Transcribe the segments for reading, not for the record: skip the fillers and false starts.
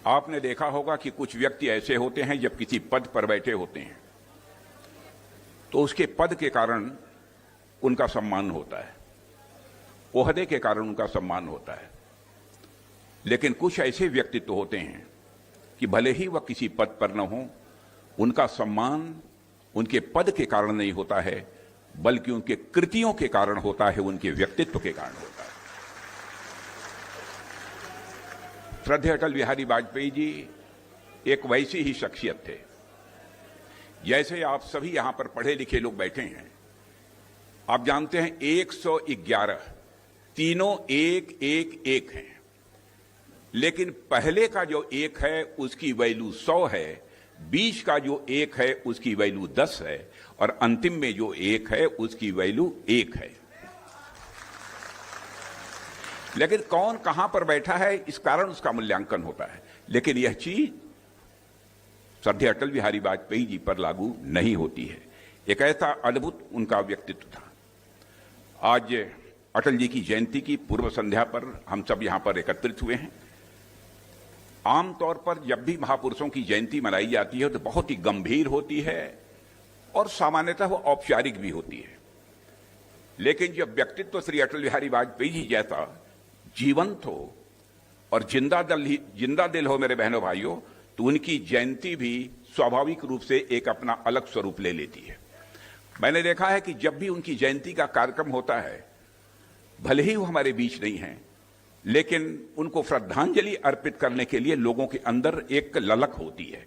आपने देखा होगा कि कुछ व्यक्ति ऐसे होते हैं जब किसी पद पर बैठे होते हैं तो उसके पद के कारण उनका सम्मान होता है, ओहदे के कारण उनका सम्मान होता है। लेकिन कुछ ऐसे व्यक्तित्व होते हैं कि भले ही वह किसी पद पर न हो, उनका सम्मान उनके पद के कारण नहीं होता है बल्कि उनके कृतियों के कारण होता है, उनके व्यक्तित्व के कारण होता है। श्रद्धेय अटल बिहारी वाजपेयी जी एक वैसी ही शख्सियत थे जैसे आप सभी यहां पर पढ़े लिखे लोग बैठे हैं। आप जानते हैं 111 तीनों एक एक एक हैं, लेकिन पहले का जो एक है उसकी वैल्यू 100 है, बीच का जो एक है उसकी वैल्यू 10 है और अंतिम में जो एक है उसकी वैल्यू 1 है। लेकिन कौन कहां पर बैठा है इस कारण उसका मूल्यांकन होता है, लेकिन यह चीज श्रद्धेय अटल बिहारी वाजपेयी जी पर लागू नहीं होती है। एक ऐसा अद्भुत उनका व्यक्तित्व था। आज अटल जी की जयंती की पूर्व संध्या पर हम सब यहां पर एकत्रित हुए हैं। आमतौर पर जब भी महापुरुषों की जयंती मनाई जाती है तो बहुत ही गंभीर होती है और सामान्यतः वो औपचारिक भी होती है। लेकिन जब व्यक्तित्व श्री अटल बिहारी वाजपेयी जी जैसा जीवंत हो और जिंदा दिल हो मेरे बहनों भाइयों, तो उनकी जयंती भी स्वाभाविक रूप से एक अपना अलग स्वरूप ले लेती है। मैंने देखा है कि जब भी उनकी जयंती का कार्यक्रम होता है, भले ही वो हमारे बीच नहीं है, लेकिन उनको श्रद्धांजलि अर्पित करने के लिए लोगों के अंदर एक ललक होती है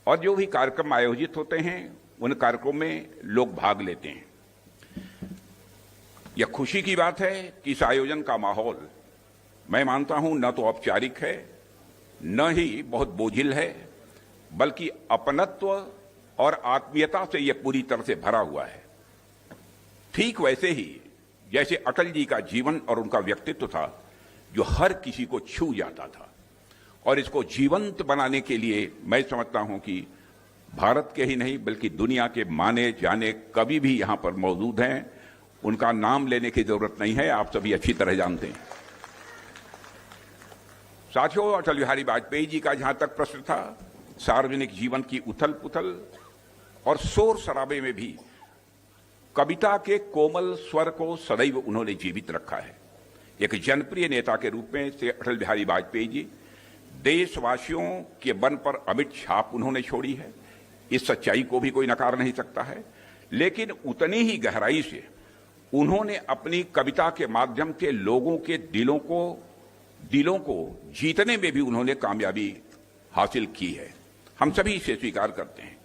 और जो भी कार्यक्रम आयोजित होते हैं उन कार्यक्रमों में लोग भाग लेते हैं। यह खुशी की बात है कि इस आयोजन का माहौल मैं मानता हूं न तो औपचारिक है न ही बहुत बोझिल है, बल्कि अपनत्व और आत्मीयता से यह पूरी तरह से भरा हुआ है। ठीक वैसे ही जैसे अटल जी का जीवन और उनका व्यक्तित्व था जो हर किसी को छू जाता था, और इसको जीवंत बनाने के लिए मैं समझता हूं कि भारत के ही नहीं बल्कि दुनिया के माने जाने कवि भी यहां पर मौजूद हैं। उनका नाम लेने की जरूरत नहीं है, आप सभी अच्छी तरह जानते हैं। साथियों, अटल बिहारी वाजपेयी जी का जहां तक प्रश्न था, सार्वजनिक जीवन की उथल पुथल और शोर शराबे में भी कविता के कोमल स्वर को सदैव उन्होंने जीवित रखा है। एक जनप्रिय नेता के रूप में से अटल बिहारी वाजपेयी जी देशवासियों के मन पर अमिट छाप उन्होंने छोड़ी है, इस सच्चाई को भी कोई नकार नहीं सकता है। लेकिन उतनी ही गहराई से उन्होंने अपनी कविता के माध्यम से लोगों के दिलों को जीतने में भी उन्होंने कामयाबी हासिल की है। हम सभी इसे स्वीकार करते हैं।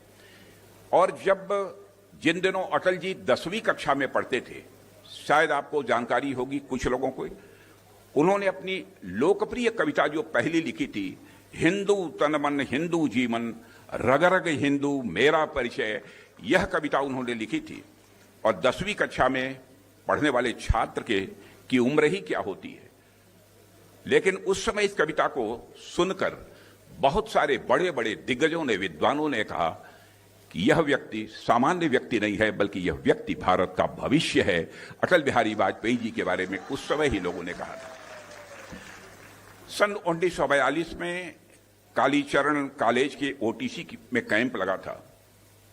और जिन दिनों अटल जी 10वीं कक्षा में पढ़ते थे, शायद आपको जानकारी होगी कुछ लोगों को, उन्होंने अपनी लोकप्रिय कविता जो पहली लिखी थी, हिंदू तन मन हिंदू जीवन रग रग हिंदू मेरा परिचय, यह कविता उन्होंने लिखी थी। और 10वीं कक्षा में पढ़ने वाले छात्र की उम्र ही क्या होती है, लेकिन उस समय इस कविता को सुनकर बहुत सारे बड़े बड़े दिग्गजों ने, विद्वानों ने कहा कि यह व्यक्ति सामान्य व्यक्ति नहीं है बल्कि यह व्यक्ति भारत का भविष्य है। अटल बिहारी वाजपेयी जी के बारे में उस समय ही लोगों ने कहा था। सन 1942 में कालीचरण कॉलेज के ओटीसी में कैंप लगा था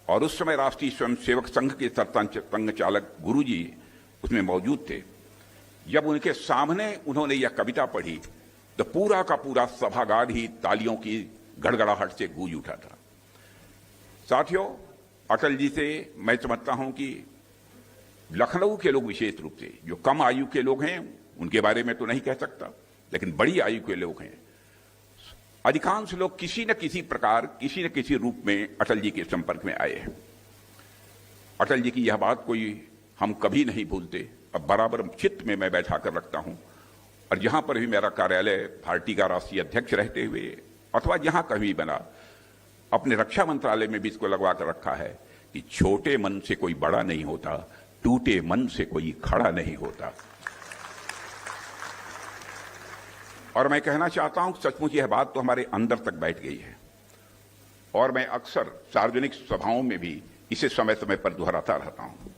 और उस समय राष्ट्रीय स्वयंसेवक संघ के संघ चालक गुरुजी उसमें मौजूद थे। जब उनके सामने उन्होंने यह कविता पढ़ी तो पूरा का पूरा सभागार ही तालियों की गड़गड़ाहट से गूंज उठा था। साथियों, अटल जी से मैं समझता हूं कि लखनऊ के लोग विशेष रूप से, जो कम आयु के लोग हैं उनके बारे में तो नहीं कह सकता, लेकिन बड़ी आयु के लोग हैं, अधिकांश लोग किसी न किसी प्रकार किसी न किसी रूप में अटल जी के संपर्क में आए हैं। अटल जी की यह बात कोई हम कभी नहीं भूलते, अब बराबर चित्त में मैं बैठा कर रखता हूं। और जहां पर भी मेरा कार्यालय पार्टी का राष्ट्रीय अध्यक्ष रहते हुए अथवा जहां कहीं बना, अपने रक्षा मंत्रालय में भी इसको लगवा कर रखा है कि छोटे मन से कोई बड़ा नहीं होता, टूटे मन से कोई खड़ा नहीं होता। और मैं कहना चाहता हूं, सचमुच यह बात तो हमारे अंदर तक बैठ गई है और मैं अक्सर सार्वजनिक सभाओं में भी इसे समय समय पर दोहराता रहता हूं।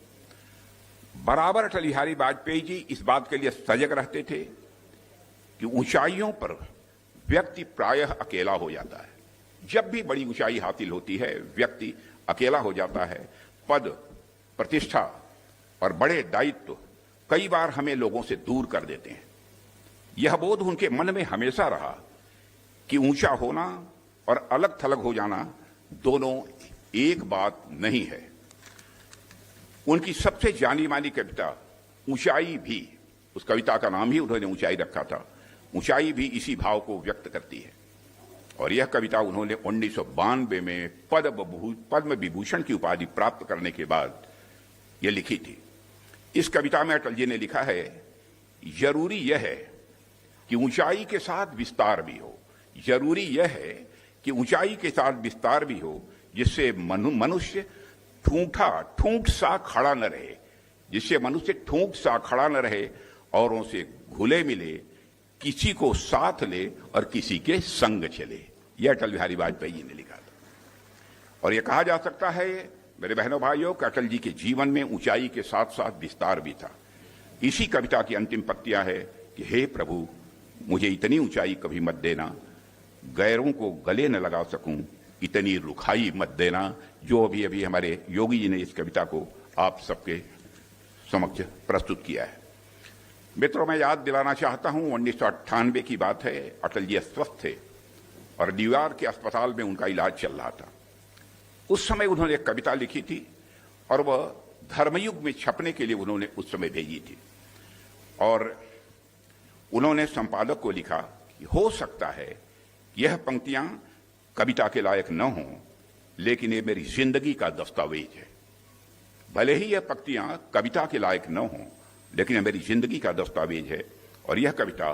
बराबर अटल बिहारी वाजपेयी जी इस बात के लिए सजग रहते थे कि ऊंचाइयों पर व्यक्ति प्रायः अकेला हो जाता है। जब भी बड़ी ऊंचाई हासिल होती है, व्यक्ति अकेला हो जाता है। पद, प्रतिष्ठा और बड़े दायित्व कई बार हमें लोगों से दूर कर देते हैं। यह बोध उनके मन में हमेशा रहा कि ऊंचा होना और अलग थलग हो जाना दोनों एक बात नहीं है। उनकी सबसे जानी मानी कविता ऊंचाई भी, उस कविता का नाम ही उन्होंने ऊंचाई रखा था, ऊंचाई भी इसी भाव को व्यक्त करती है। और यह कविता उन्होंने 1992 में पद्म विभूषण की उपाधि प्राप्त करने के बाद यह लिखी थी। इस कविता में अटल जी ने लिखा है, जरूरी यह है कि ऊंचाई के साथ विस्तार भी हो। जरूरी यह है कि ऊंचाई के साथ विस्तार भी हो, जिससे मनुष्य ठूंठ सा खड़ा न रहे, जिससे मनुष्य ठूंठ सा खड़ा न रहे, औरों से घुले मिले, किसी को साथ ले और किसी के संग चले। यह अटल बिहारी वाजपेयी जी ने लिखा था। और यह कहा जा सकता है मेरे बहनों भाइयों कि अटल जी के जीवन में ऊंचाई के साथ साथ विस्तार भी था। इसी कविता की अंतिम पंक्तियां है कि हे प्रभु, मुझे इतनी ऊंचाई कभी मत देना, गैरों को गले न लगा सकूं, इतनी रुखाई मत देना। जो अभी अभी हमारे योगी जी ने इस कविता को आप सबके समक्ष प्रस्तुत किया है। मित्रों, मैं याद दिलाना चाहता हूं 1998 की बात है। अटल जी अस्वस्थ थे और न्यूयॉर्क के अस्पताल में उनका इलाज चल रहा था। उस समय उन्होंने एक कविता लिखी थी और वह धर्मयुग में छपने के लिए उन्होंने उस समय भेजी थी। और उन्होंने संपादक को लिखा कि हो सकता है यह पंक्तियां कविता के लायक न हों, लेकिन ये मेरी जिंदगी का दस्तावेज है। भले ही यह पंक्तियां कविता के लायक न हों, लेकिन यह मेरी जिंदगी का दस्तावेज है। और यह कविता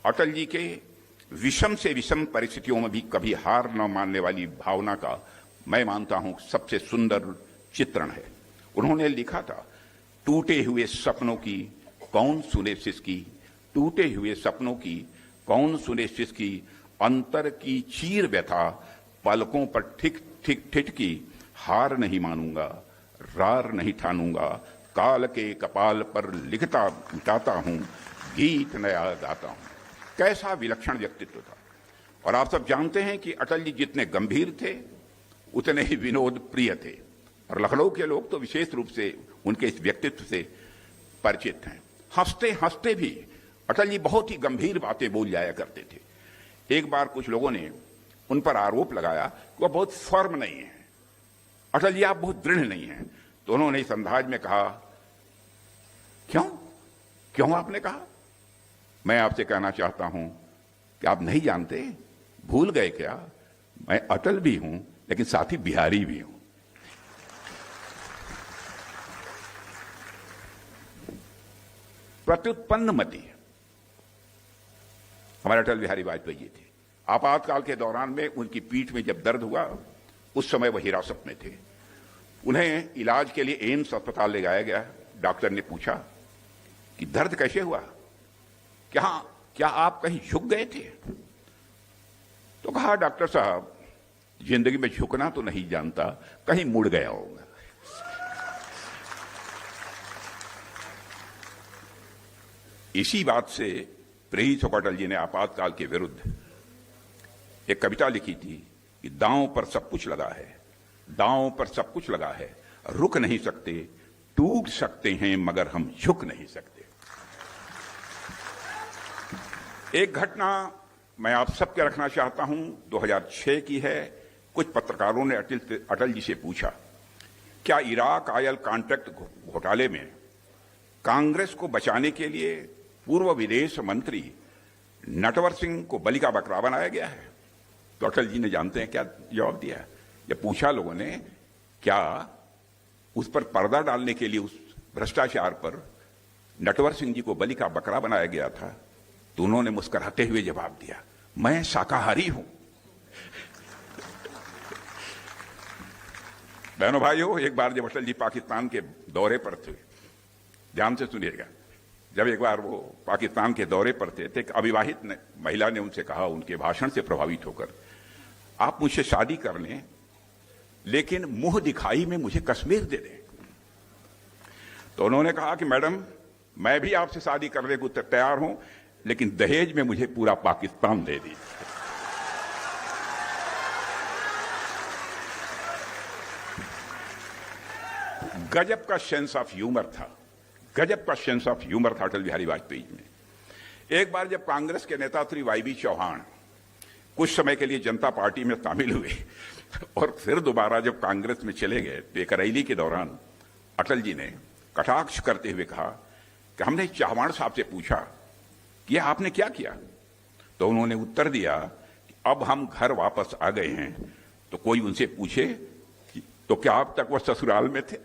अटल जी के विषम से विषम परिस्थितियों में भी कभी हार न मानने वाली भावना का मैं मानता हूं सबसे सुंदर चित्रण है। उन्होंने लिखा था, टूटे हुए सपनों की कौन सुने सिसकी, टूटे हुए सपनों की कौन सुने सिसकी, अंतर की चीर व्यथा पलकों पर ठिक ठिक ठिठकी, हार नहीं मानूंगा, रार नहीं ठानूंगा, काल के कपाल पर लिखता गाता हूं, गीत नया गाता हूं। कैसा विलक्षण व्यक्तित्व था। और आप सब जानते हैं कि अटल जी जितने गंभीर थे उतने ही विनोद प्रिय थे। और लखनऊ के लोग तो विशेष रूप से उनके इस व्यक्तित्व से परिचित हैं। हंसते हंसते भी अटल जी बहुत ही गंभीर बातें बोल जाया करते थे। एक बार कुछ लोगों ने उन पर आरोप लगाया कि वह बहुत फर्म नहीं है, अटल जी आप बहुत दृढ़ नहीं हैं। तो उन्होंने इस अंदाज में कहा, क्यों आपने कहा? मैं आपसे कहना चाहता हूं कि आप नहीं जानते, भूल गए क्या, मैं अटल भी हूं लेकिन साथ ही बिहारी भी हूं। प्रत्युत्पन्न मति हमारे अटल बिहारी वाजपेयी जी थे। आपातकाल के दौरान में उनकी पीठ में जब दर्द हुआ, उस समय वह हिरासत में थे। उन्हें इलाज के लिए एम्स अस्पताल ले जाया गया। डॉक्टर ने पूछा कि दर्द कैसे हुआ, क्या आप कहीं झुक गए थे? तो कहा, डॉक्टर साहब जिंदगी में झुकना तो नहीं जानता, कहीं मुड़ गया होगा। इसी बात से प्रेरित होकर अटल जी ने आपातकाल के विरुद्ध एक कविता लिखी थी कि दांव पर सब कुछ लगा है, दांव पर सब कुछ लगा है, रुक नहीं सकते, टूट सकते हैं मगर हम झुक नहीं सकते। एक घटना मैं आप सबके रखना चाहता हूं, 2006 की है। कुछ पत्रकारों ने अटल जी से पूछा, क्या इराक ऑयल कॉन्ट्रैक्ट घोटाले में कांग्रेस को बचाने के लिए पूर्व विदेश मंत्री नटवर सिंह को बलि का बकरा बनाया गया है? तो अटल जी ने जानते हैं क्या जवाब दिया? जब पूछा लोगों ने क्या उस पर पर्दा डालने के लिए, उस भ्रष्टाचार पर नटवर सिंह जी को बलि का बकरा बनाया गया था, तो उन्होंने मुस्कुराते हुए जवाब दिया, मैं शाकाहारी हूं। बहनों भाइयों, एक बार जब अटल जी पाकिस्तान के दौरे पर थे, ध्यान से सुनिएगा, जब एक बार वो पाकिस्तान के दौरे पर थे, तो एक अविवाहित महिला ने उनसे कहा, उनके भाषण से प्रभावित होकर, आप मुझसे शादी कर लें लेकिन मुंह दिखाई में मुझे कश्मीर दे दें। तो उन्होंने कहा कि मैडम, मैं भी आपसे शादी करने को तैयार हूं, लेकिन दहेज में मुझे पूरा पाकिस्तान दे दी। गजब का सेंस ऑफ ह्यूमर था, गजब का सेंस ऑफ ह्यूमर था अटल बिहारी वाजपेयी में। एक बार जब कांग्रेस के नेता श्री वाई.बी. चौहान कुछ समय के लिए जनता पार्टी में शामिल हुए और फिर दोबारा जब कांग्रेस में चले गए तो एक रैली के दौरान अटल जी ने कटाक्ष करते हुए कहा कि हमने चौहान साहब से पूछा कि यह आपने क्या किया, तो उन्होंने उत्तर दिया कि अब हम घर वापस आ गए हैं, तो कोई उनसे पूछे तो क्या अब तक वह ससुराल में थे।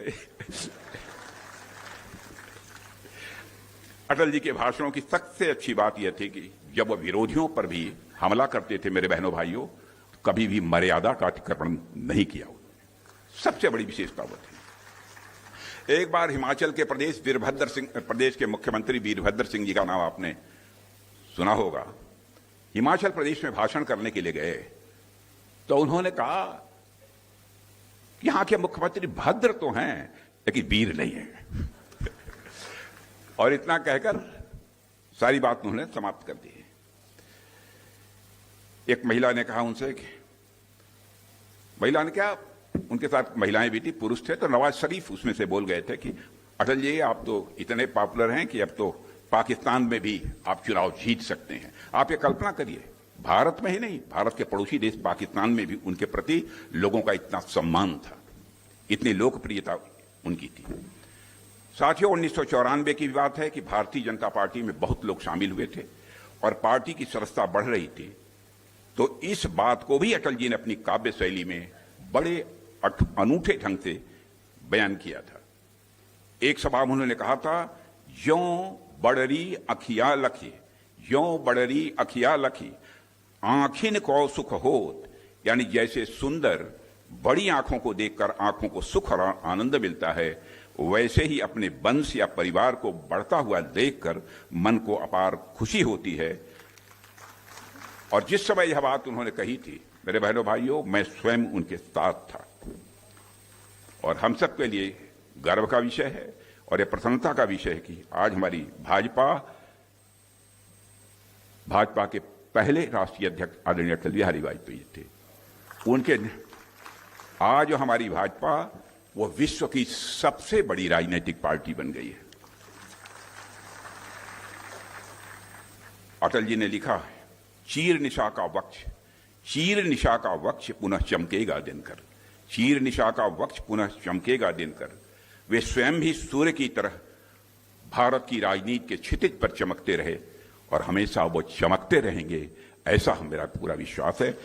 अटल जी के भाषणों की सबसे अच्छी बात यह थी कि जब वह विरोधियों पर भी हमला करते थे, मेरे बहनों भाइयों, कभी भी मर्यादा का अतिक्रमण नहीं किया। सबसे बड़ी विशेषता वो थी। एक बार हिमाचल के प्रदेश के मुख्यमंत्री वीरभद्र सिंह जी का नाम आपने सुना होगा। हिमाचल प्रदेश में भाषण करने के लिए गए तो उन्होंने कहा कि यहां के मुख्यमंत्री भद्र तो हैं लेकिन वीर नहीं है। और इतना कहकर सारी बात उन्होंने समाप्त कर दी। एक महिला ने कहा उनसे कि महिला ने क्या, उनके साथ महिलाएं भी थी, पुरुष थे, तो नवाज शरीफ उसमें से बोल गए थे कि अटल जी आप तो इतने पॉपुलर हैं कि अब तो पाकिस्तान में भी आप चुनाव जीत सकते हैं। आप ये कल्पना करिए, भारत में ही नहीं, भारत के पड़ोसी देश पाकिस्तान में भी उनके प्रति लोगों का इतना सम्मान था, इतनी लोकप्रियता उनकी थी। साथियों, 1994 की बात है कि भारतीय जनता पार्टी में बहुत लोग शामिल हुए थे और पार्टी की सदस्यता बढ़ रही थी। तो इस बात को भी अटल जी ने अपनी काव्य शैली में बड़े अनूठे ढंग से बयान किया था। एक सभा में उन्होंने कहा था, यों बड़री अखिया लखी, यों बड़री अखिया लखी, आंखिन को सुख होत, यानी जैसे सुंदर बड़ी आंखों को देखकर आंखों को सुख और आनंद मिलता है, वैसे ही अपने वंश या परिवार को बढ़ता हुआ देखकर मन को अपार खुशी होती है। और जिस समय यह बात उन्होंने कही थी, मेरे बहनों भाइयों, मैं स्वयं उनके साथ था और हम सब के लिए गर्व का विषय है और यह प्रसन्नता का विषय है कि आज हमारी भाजपा के पहले राष्ट्रीय अध्यक्ष आदरणीय अटल बिहारी वाजपेयी थे। उनके आज हमारी भाजपा वो विश्व की सबसे बड़ी राजनीतिक पार्टी बन गई है। अटल जी ने लिखा है, चीर निशा का वक्ष पुनः चमकेगा दिनकर, चीर निशा का वक्ष पुनः चमकेगा दिनकर। वे स्वयं भी सूर्य की तरह भारत की राजनीति के क्षितिज पर चमकते रहे और हमेशा वो चमकते रहेंगे, ऐसा मेरा पूरा विश्वास है।